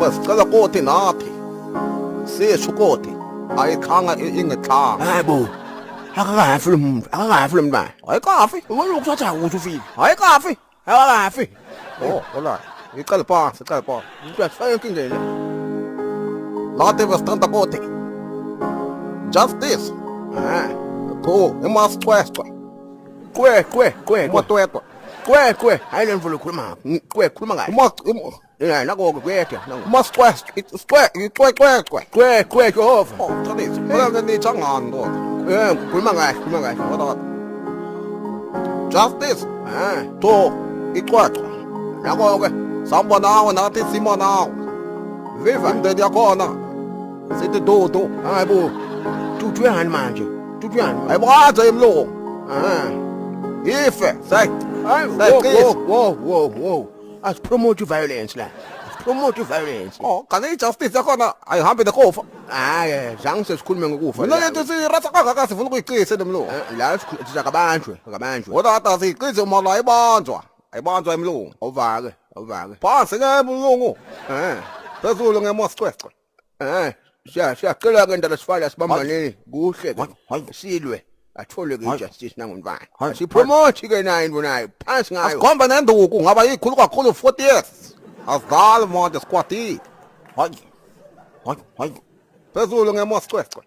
Sicela kothi nathi sisho kothi ayikhanga ingexhanga. Hayibo. Akakafi lo muntu, akakafi lo mntwana. Ayikafi. Ubona ukuthatha ukuthi ufile. Ayikafi. Akakafi. Oh, hola. Icela phansi. Umuntu asifake enkingeni. Lathi besithanda kothi. Justice. Pho, emasicwecwe. Motwetwe. Hayi le mvulo ukhuluma. Khuluma ngayo. Nako kwetha. Icwecwe. Jehova. Oh, Thanisi. Ngeke nichangani kodwa. Khuluma ngayo. Hola. Justice. Pho, icwecwe. Nako ke. Samba nawe nathi simo nawe. Viva. Imndeni yakhona. Sithi dudu. Hayibo. Tuthuyani manje? Ayibonza imlungu. Ife. Say. Whoa. As promote violence la. Promote violence. Oh, kanti ijustice yakhona ayihambi nekofa. Hayi, zange sesikhulume ngokufa. Mina lento sirasa kangaka sifuna ukuyicisa nemlungu. La siza kabanjwe. Kodwa hata siyiqize uma la ayibanjwa imlungu. Awuvake. Phansi ke mlungu. Phezulu ngemosicwecwe. Siyacela ke ndala sifala sibambaneni kuhle ke. Silwe. Athole ke justice nangumntwana. Sipromote ke nayo imbonayo. Phansi ngayo. Asikhomba nenduku ngaba yikhulu kakhulu 40 years. Asidlali manje sikwati. Hayi. Phezulu ngemosicwecwe.